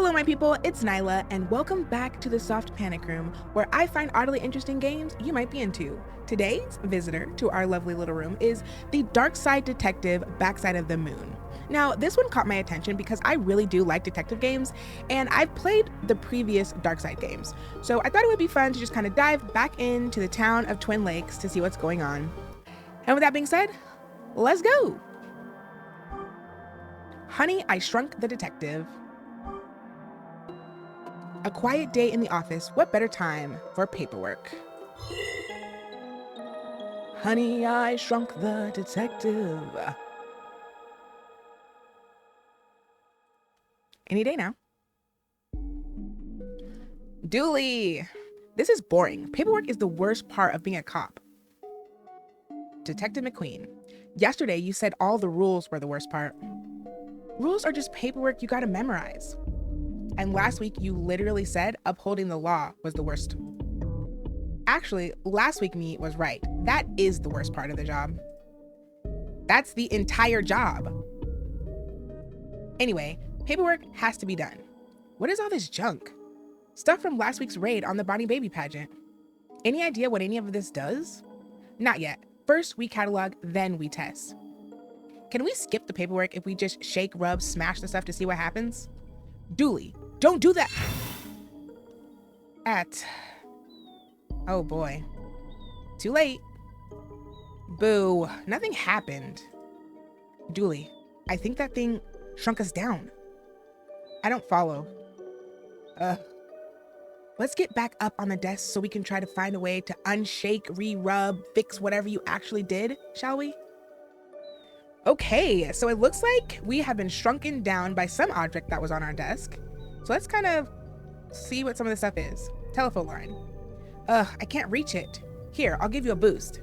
Hello my people, it's Nyla, and welcome back to the Soft Panic Room, where I find oddly interesting games you might be into. Today's visitor to our lovely little room is the Darkside detective Backside of the Moon. Now, this one caught my attention because I really do like detective games, and I've played the previous Darkside games, so I thought it would be fun to just kind of dive back into the town of Twin Lakes to see what's going on. And with that being said, let's go! Honey, I Shrunk the Detective. A quiet day in the office, what better time for paperwork? Honey, I Shrunk the Detective. Any day now. Dooley! This is boring. Paperwork is the worst part of being a cop. Detective McQueen. Yesterday, you said all the rules were the worst part. Rules are just paperwork you gotta memorize. And last week, you literally said upholding the law was the worst. Actually, last week me was right. That is the worst part of the job. That's the entire job. Anyway, paperwork has to be done. What is all this junk? Stuff from last week's raid on the Bonnie Baby pageant. Any idea what any of this does? Not yet. First we catalog, then we test. Can we skip the paperwork if we just shake, rub, smash the stuff to see what happens? Dooley, don't do that! Oh boy. Too late. Boo, nothing happened. Dooley, I think that thing shrunk us down. I don't follow. Let's get back up on the desk so we can try to find a way to unshake, re-rub, fix whatever you actually did, shall we? Okay, so it looks like we have been shrunken down by some object that was on our desk. So let's kind of see what some of this stuff is. Telephone line. I can't reach it. Here, I'll give you a boost.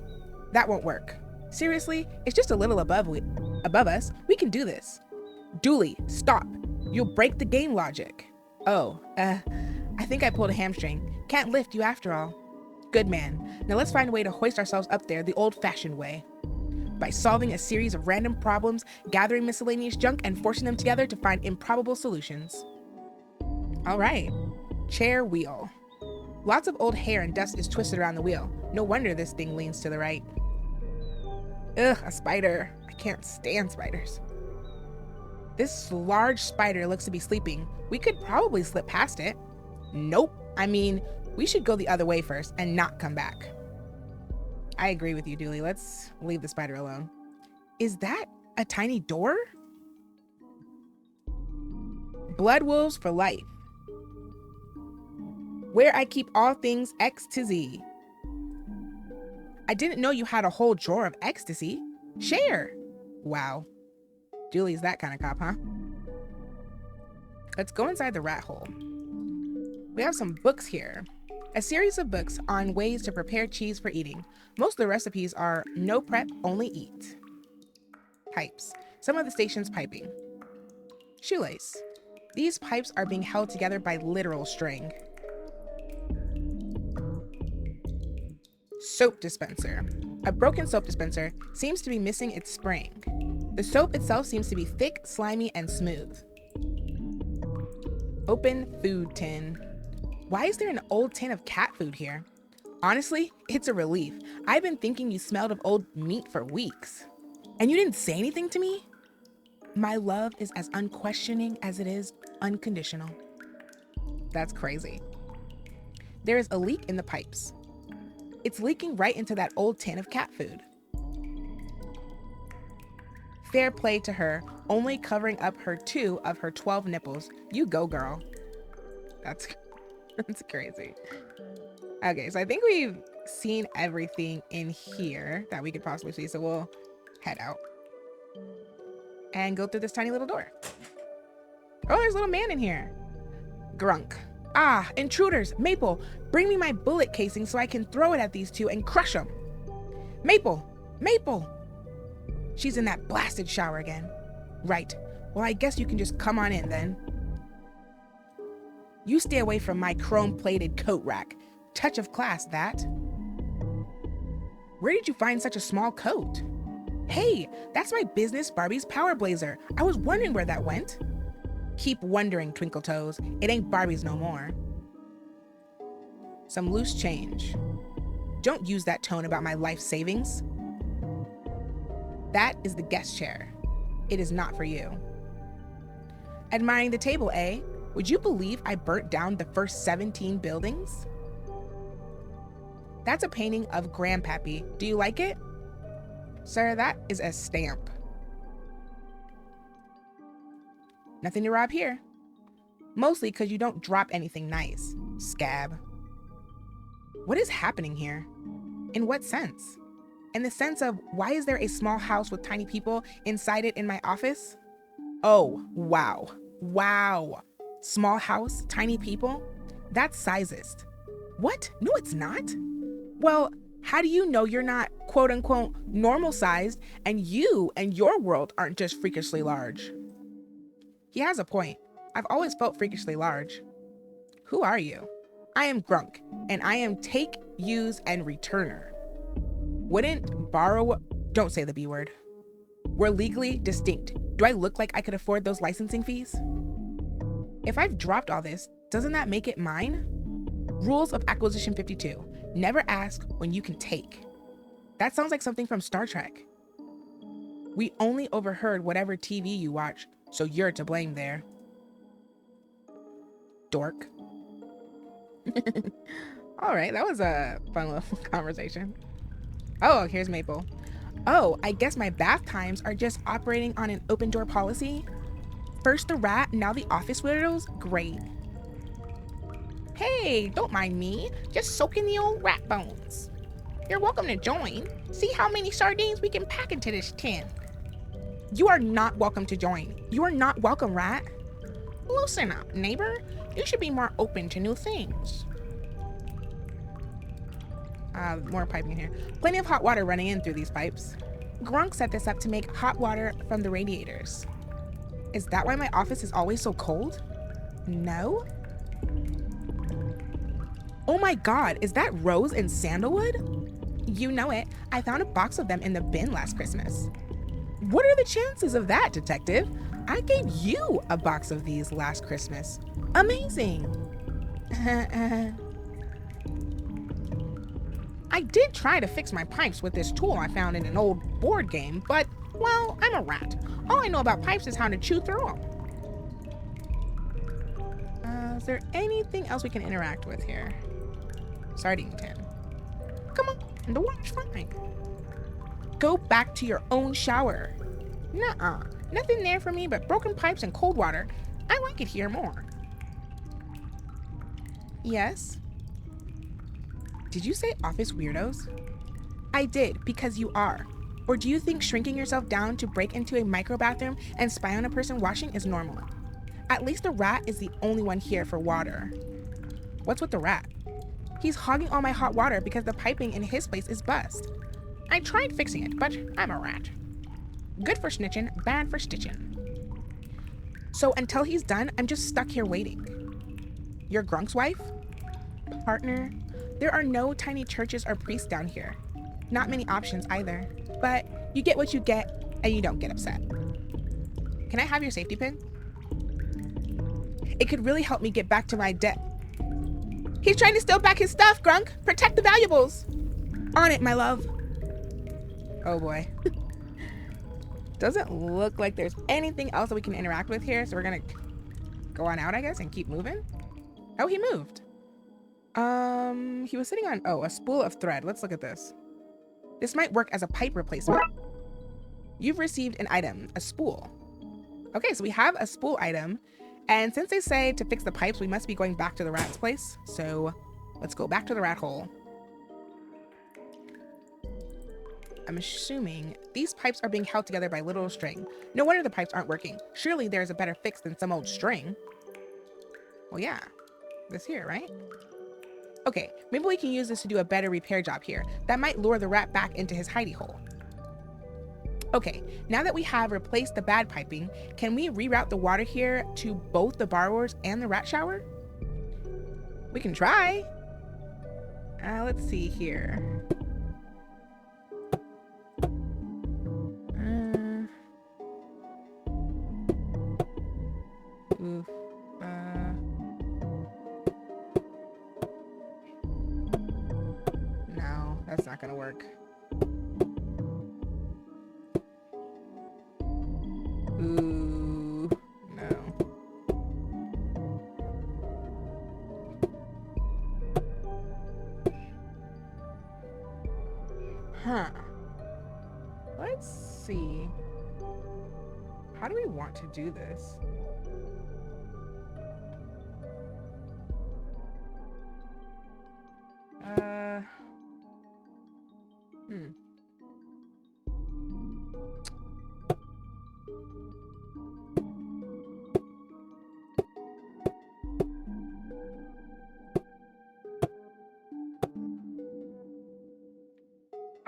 That won't work. Seriously, it's just a little above us. We can do this. Dooley, stop. You'll break the game logic. I think I pulled a hamstring. Can't lift you after all. Good man. Now let's find a way to hoist ourselves up there the old-fashioned way. By solving a series of random problems, gathering miscellaneous junk, and forcing them together to find improbable solutions. All right. Chair wheel. Lots of old hair and dust is twisted around the wheel. No wonder this thing leans to the right. Ugh, a spider. I can't stand spiders. This large spider looks to be sleeping. We could probably slip past it. Nope. I mean, we should go the other way first and not come back. I agree with you, Dooley. Let's leave the spider alone. Is that a tiny door? Blood wolves for life. Where I keep all things X to Z. I didn't know you had a whole drawer of ecstasy. Share. Wow. Dooley's that kind of cop, huh? Let's go inside the rat hole. We have some books here. A series of books on ways to prepare cheese for eating. Most of the recipes are no prep, only eat. Pipes. Some of the station's piping. Shoelace. These pipes are being held together by literal string. Soap dispenser. A broken soap dispenser seems to be missing its spring. The soap itself seems to be thick, slimy, and smooth. Open food tin. Why is there an old tin of cat food here? Honestly, it's a relief. I've been thinking you smelled of old meat for weeks. And you didn't say anything to me? My love is as unquestioning as it is unconditional. That's crazy. There is a leak in the pipes. It's leaking right into that old tin of cat food. Fair play to her, only covering up her 2 of her 12 nipples. You go, girl. That's crazy. Okay, so I think we've seen everything in here that we could possibly see, so we'll head out and go through this tiny little door. Oh, there's a little man in here. Grunk. Ah, intruders. Maple, bring me my bullet casing so I can throw it at these two and crush them. Maple, Maple. She's in that blasted shower again. Right. Well, I guess you can just come on in then. You stay away from my chrome-plated coat rack. Touch of class, that. Where did you find such a small coat? Hey, that's my business Barbie's power blazer. I was wondering where that went. Keep wondering, Twinkle Toes. It ain't Barbie's no more. Some loose change. Don't use that tone about my life savings. That is the guest chair. It is not for you. Admiring the table, eh? Would you believe I burnt down the first 17 buildings? That's a painting of Grandpappy. Do you like it? Sir, that is a stamp. Nothing to rob here. Mostly because you don't drop anything nice, scab. What is happening here? In what sense? In the sense of, why is there a small house with tiny people inside it in my office? Oh, wow. Wow. Small house, tiny people? That's sizest. What? No, it's not. Well, how do you know you're not quote unquote normal sized and you and your world aren't just freakishly large? He has a point. I've always felt freakishly large. Who are you? I am Grunk, and I am take, use, and returner. Wouldn't borrow, don't say the B word. We're legally distinct. Do I look like I could afford those licensing fees? If I've dropped all this, doesn't that make it mine? Rules of Acquisition 52. Never ask when you can take. That sounds like something from Star Trek. We only overheard whatever TV you watch, so you're to blame there. Dork. All right, that was a fun little conversation. Oh, here's Maple. Oh, I guess my bath times are just operating on an open door policy. First the rat, now the office weirdos? Great. Hey, don't mind me. Just soaking the old rat bones. You're welcome to join. See how many sardines we can pack into this tin. You are not welcome to join. You are not welcome, rat. Loosen up, neighbor. You should be more open to new things. More piping in here. Plenty of hot water running in through these pipes. Grunk set this up to make hot water from the radiators. Is that why my office is always so cold? No? Oh my god, is that rose and sandalwood? You know it. I found a box of them in the bin last Christmas. What are the chances of that, detective? I gave you a box of these last Christmas. Amazing. I did try to fix my pipes with this tool I found in an old board game, but, well, I'm a rat. All I know about pipes is how to chew through them. Is there anything else we can interact with here? Sardine tin. Come on, the water's fine. Go back to your own shower. Nuh-uh, nothing there for me but broken pipes and cold water. I like it here more. Yes? Did you say office weirdos? I did, because you are. Or do you think shrinking yourself down to break into a micro bathroom and spy on a person washing is normal? At least the rat is the only one here for water. What's with the rat? He's hogging all my hot water because the piping in his place is bust. I tried fixing it, but I'm a rat. Good for snitching, bad for stitching. So until he's done, I'm just stuck here waiting. You're Grunk's wife? Partner? There are no tiny churches or priests down here. Not many options either. But you get what you get, and you don't get upset. Can I have your safety pin? It could really help me get back to my debt. He's trying to steal back his stuff, Grunk. Protect the valuables. On it, my love. Oh boy. Doesn't look like there's anything else that we can interact with here, so we're gonna go on out, I guess, and keep moving. Oh, he moved. He was sitting on, a spool of thread. Let's look at this. This might work as a pipe replacement. You've received an item, a spool. Okay, so we have a spool item. And since they say to fix the pipes, we must be going back to the rat's place. So let's go back to the rat hole. I'm assuming these pipes are being held together by little string. No wonder the pipes aren't working. Surely there's a better fix than some old string. Well, yeah, this here, right? Okay, maybe we can use this to do a better repair job here. That might lure the rat back into his hidey hole. Okay, now that we have replaced the bad piping, can we reroute the water here to both the borrowers and the rat shower? We can try. Let's see here. That's not gonna work. Ooh, no. Huh. Let's see. How do we want to do this?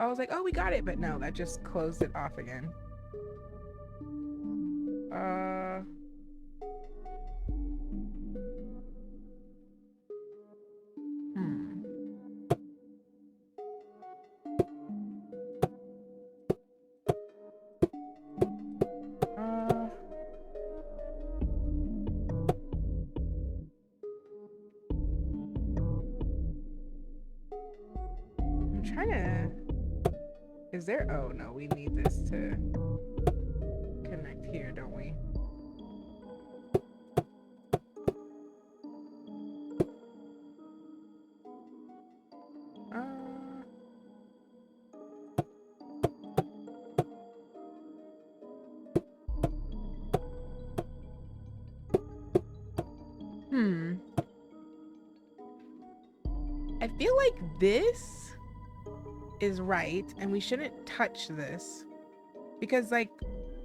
I was like, oh, we got it, but no, that just closed it off again. I'm trying to... Is there... Oh, no, we need this to connect here, don't we? I feel like this is right, and we shouldn't touch this because, like,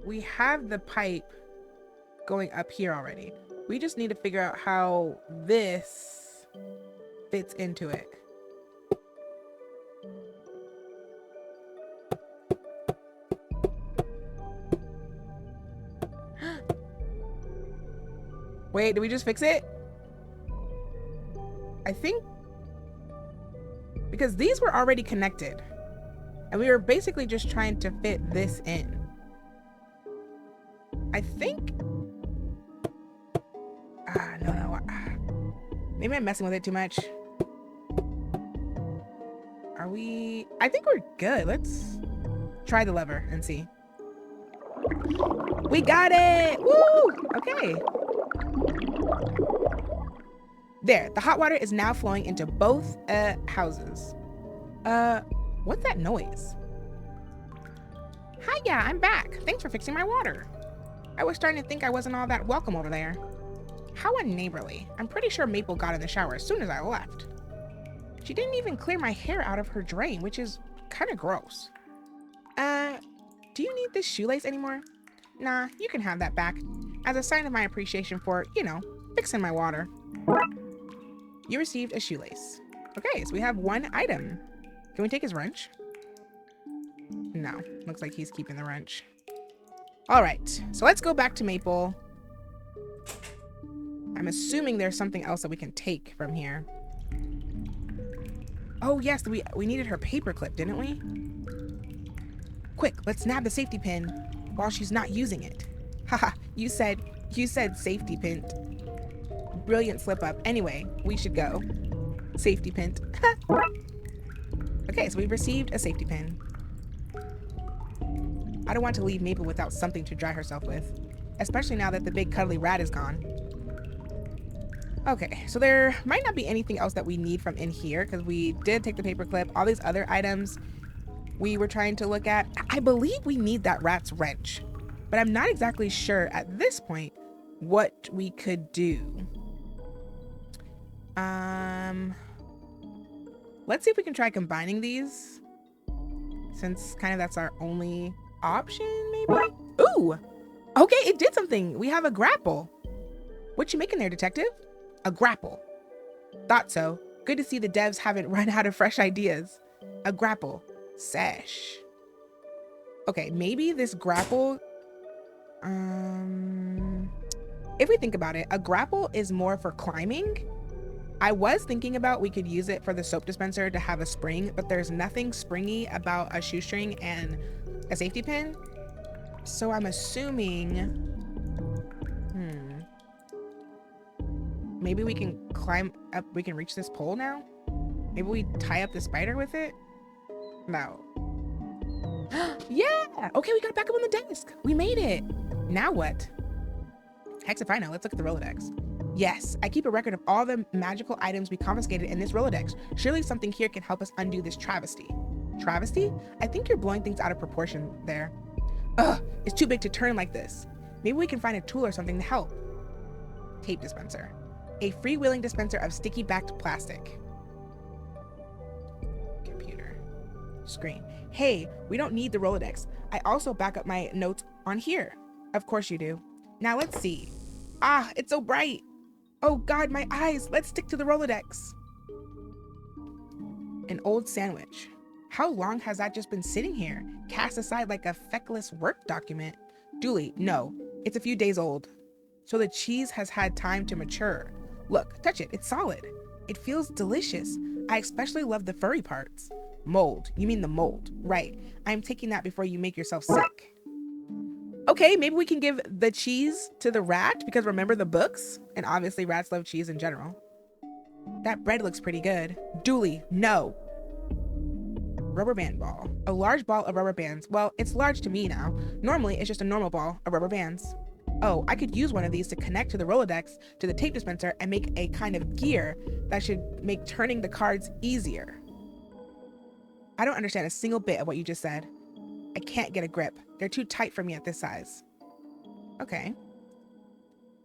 we have the pipe going up here already. We just need to figure out how this fits into it. Wait, did we just fix it? I think because these were already connected and we were basically just trying to fit this in. I think no. Maybe I'm messing with it too much. Are we... I think we're good. Let's try the lever and see. We got it! Woo! Okay. There, the hot water is now flowing into both houses. What's that noise? Hiya, I'm back. Thanks for fixing my water. I was starting to think I wasn't all that welcome over there. How unneighborly. I'm pretty sure Maple got in the shower as soon as I left. She didn't even clear my hair out of her drain, which is kind of gross. Do you need this shoelace anymore? Nah, you can have that back as a sign of my appreciation for, you know, fixing my water. You received a shoelace. Okay, so we have one item. Can we take his wrench? No, looks like he's keeping the wrench. All right, so let's go back to Maple. I'm assuming there's something else that we can take from here. Oh yes, we needed her paperclip, didn't we? Quick, let's nab the safety pin while she's not using it. Haha, you said safety pin. Brilliant slip up. Anyway, we should go. Safety pin. Okay, so we've received a safety pin. I don't want to leave Maple without something to dry herself with, especially now that the big cuddly rat is gone. Okay, so there might not be anything else that we need from in here because we did take the paperclip. All these other items we were trying to look at. I believe we need that rat's wrench, but I'm not exactly sure at this point what we could do. Let's see if we can try combining these, since kind of that's our only option, maybe? Ooh, okay, it did something. We have a grapple. What you making there, detective? A grapple. Thought so. Good to see the devs haven't run out of fresh ideas. A grapple. Sash. Okay, maybe this grapple... if we think about it, a grapple is more for climbing. I was thinking about we could use it for the soap dispenser to have a spring, but there's nothing springy about a shoestring and a safety pin. So I'm assuming... maybe we can climb up, we can reach this pole now? Maybe we tie up the spider with it? No. Yeah! Okay, we got back up on the desk. We made it. Now what? Hex if I know. Let's look at the Rolodex. Yes, I keep a record of all the magical items we confiscated in this Rolodex. Surely something here can help us undo this travesty. Travesty? I think you're blowing things out of proportion there. Ugh, it's too big to turn like this. Maybe we can find a tool or something to help. Tape dispenser. A freewheeling dispenser of sticky-backed plastic. Computer. Screen. Hey, we don't need the Rolodex. I also back up my notes on here. Of course you do. Now let's see. Ah, it's so bright. Oh God, my eyes. Let's stick to the Rolodex. An old sandwich. How long has that just been sitting here? Cast aside like a feckless work document. Dooley, no. It's a few days old. So the cheese has had time to mature. Look, touch it. It's solid. It feels delicious. I especially love the furry parts. Mold. You mean the mold. Right. I'm taking that before you make yourself sick. Okay, maybe we can give the cheese to the rat because remember the books? And obviously rats love cheese in general. That bread looks pretty good. Dooley, no. Rubber band ball. A large ball of rubber bands. Well, it's large to me now. Normally, it's just a normal ball of rubber bands. Oh, I could use one of these to connect to the Rolodex, to the tape dispenser, and make a kind of gear that should make turning the cards easier. I don't understand a single bit of what you just said. I can't get a grip. They're too tight for me at this size. Okay.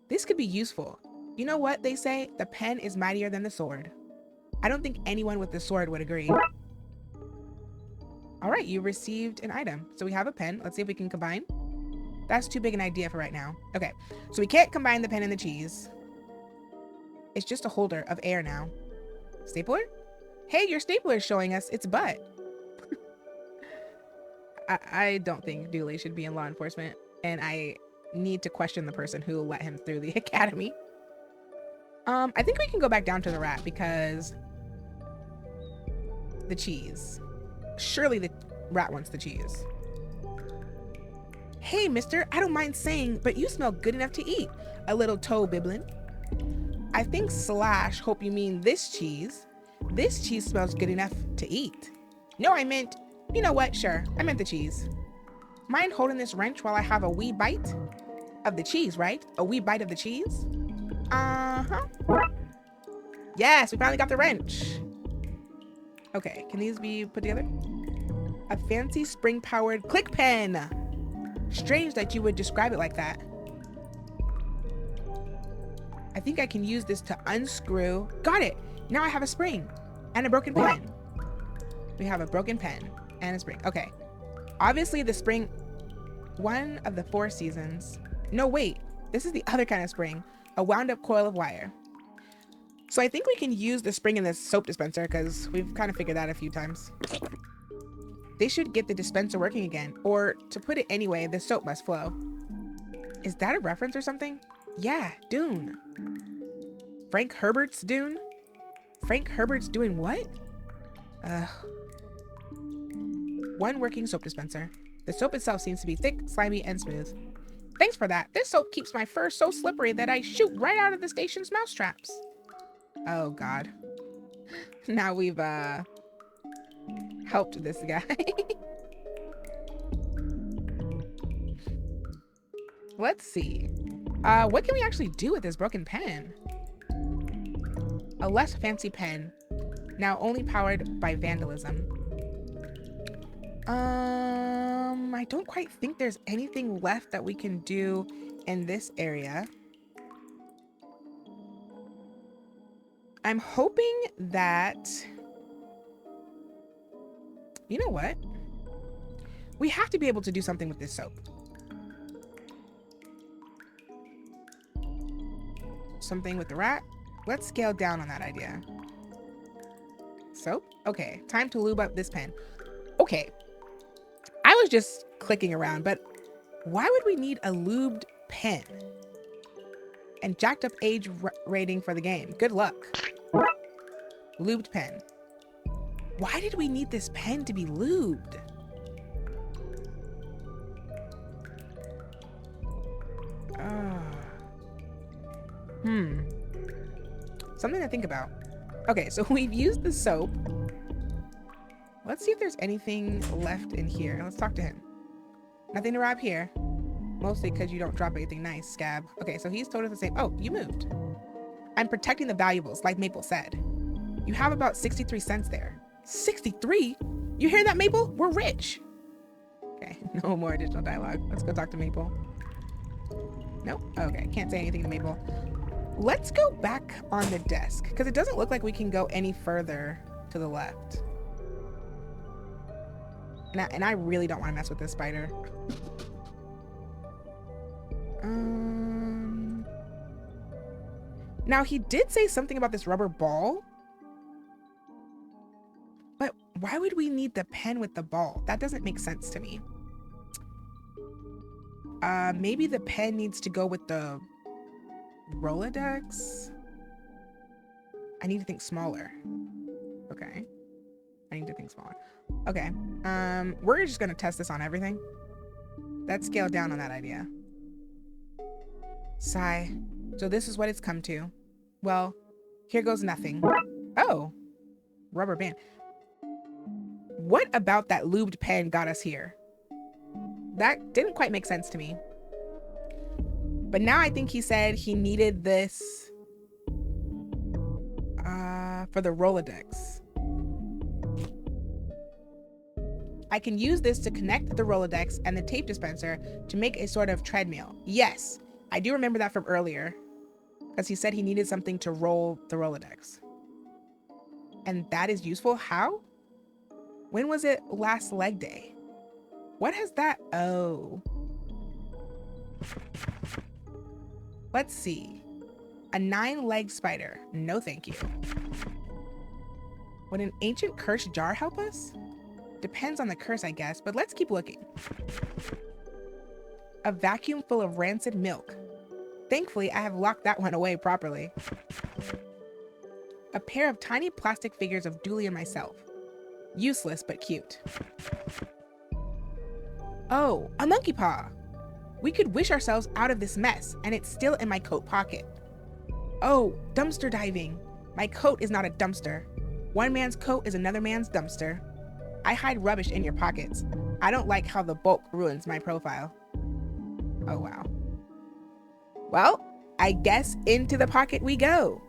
This could be useful. You know what they say? The pen is mightier than the sword. I don't think anyone with the sword would agree. All right, you received an item. So we have a pen. Let's see if we can combine. That's too big an idea for right now. Okay, so we can't combine the pen and the cheese. It's just a holder of air now. Stapler? Hey, your stapler is showing us its butt. I don't think Dooley should be in law enforcement, and I need to question the person who let him through the academy. I think we can go back down to the rat because the cheese. Surely the rat wants the cheese. Hey, mister, I don't mind saying, but you smell good enough to eat. A little toe biblin. I think / hope you mean this cheese. This cheese smells good enough to eat. No, I meant, you know what? Sure, I meant the cheese. Mind holding this wrench while I have a wee bite of the cheese, right? A wee bite of the cheese? Uh-huh. Yes, we finally got the wrench. Okay, can these be put together? A fancy spring-powered click pen. Strange that you would describe it like that. I think I can use this to unscrew. Got it. Now I have a spring and a broken pen. We have a broken pen and a spring. Okay. Obviously the spring, one of the 4 seasons. No, wait. This is the other kind of spring. A wound up coil of wire. So I think we can use the spring in this soap dispenser because we've kind of figured that a few times. They should get the dispenser working again, or to put it anyway, the soap must flow. Is that a reference or something? Yeah, Dune. Frank Herbert's Dune? Frank Herbert's doing what? One working soap dispenser. The soap itself seems to be thick, slimy, and smooth. Thanks for that. This soap keeps my fur so slippery that I shoot right out of the station's mousetraps. Oh, God. Now we've, helped this guy. Let's see. What can we actually do with this broken pen? A less fancy pen. Now only powered by vandalism. I don't quite think there's anything left that we can do in this area. I'm hoping that... You know what? We have to be able to do something with this soap. Something with the rat. Let's scale down on that idea. Soap? Okay, time to lube up this pen. Okay, I was just clicking around, but why would we need a lubed pen? And jacked up age rating for the game. Good luck. Lubed pen. Why did we need this pen to be lubed? Something to think about. Okay, so we've used the soap. Let's see if there's anything left in here. Let's talk to him. Nothing to rob here. Mostly because you don't drop anything nice, scab. Okay, so he's told us the same. Oh, you moved. I'm protecting the valuables, like Maple said. You have about 63 cents there. 63? You hear that, Maple? We're rich. Okay, no more additional dialogue. Let's go talk to Maple. Nope. Okay, can't say anything to Maple. Let's go back on the desk, because it doesn't look like we can go any further to the left. And I really don't want to mess with this spider. Now, he did say something about this rubber ball. But why would we need the pen with the ball? That doesn't make sense to me. Maybe the pen needs to go with the Rolodex? I need to think smaller. Okay. I need to think smaller. Okay. We're just gonna test this on everything. Let's scale down on that idea. Sigh. So this is what it's come to. Well, here goes nothing. Oh. Rubber band. What about that lubed pen got us here? That didn't quite make sense to me. But now I think he said he needed this for the Rolodex. I can use this to connect the Rolodex and the tape dispenser to make a sort of treadmill. Yes, I do remember that from earlier, because he said he needed something to roll the Rolodex. And that is useful. How? When was it last leg day? What has that? Oh. Let's see. A 9-legged spider. No, thank you. Would an ancient cursed jar help us? Depends on the curse, I guess, but let's keep looking. A vacuum full of rancid milk. Thankfully, I have locked that one away properly. A pair of tiny plastic figures of Dooley and myself. Useless, but cute. Oh, a monkey paw. We could wish ourselves out of this mess, and it's still in my coat pocket. Oh, dumpster diving. My coat is not a dumpster. One man's coat is another man's dumpster. I hide rubbish in your pockets. I don't like how the bulk ruins my profile. Oh, wow. Well, I guess into the pocket we go.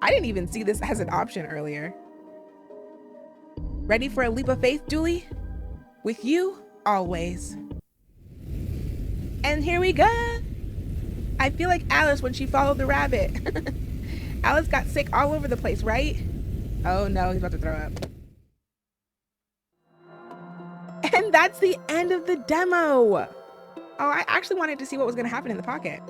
I didn't even see this as an option earlier. Ready for a leap of faith, Dooley? With you, always. And here we go. I feel like Alice when she followed the rabbit. Alice got sick all over the place, right? Oh no, he's about to throw up. And that's the end of the demo. Oh, I actually wanted to see what was going to happen in the pocket.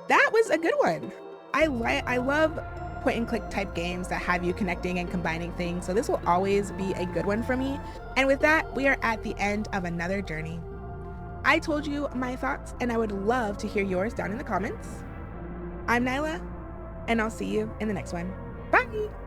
That was a good one. I love point and click type games that have you connecting and combining things. So this will always be a good one for me. And with that, we are at the end of another journey. I told you my thoughts and I would love to hear yours down in the comments. I'm Nyla and I'll see you in the next one. Bye.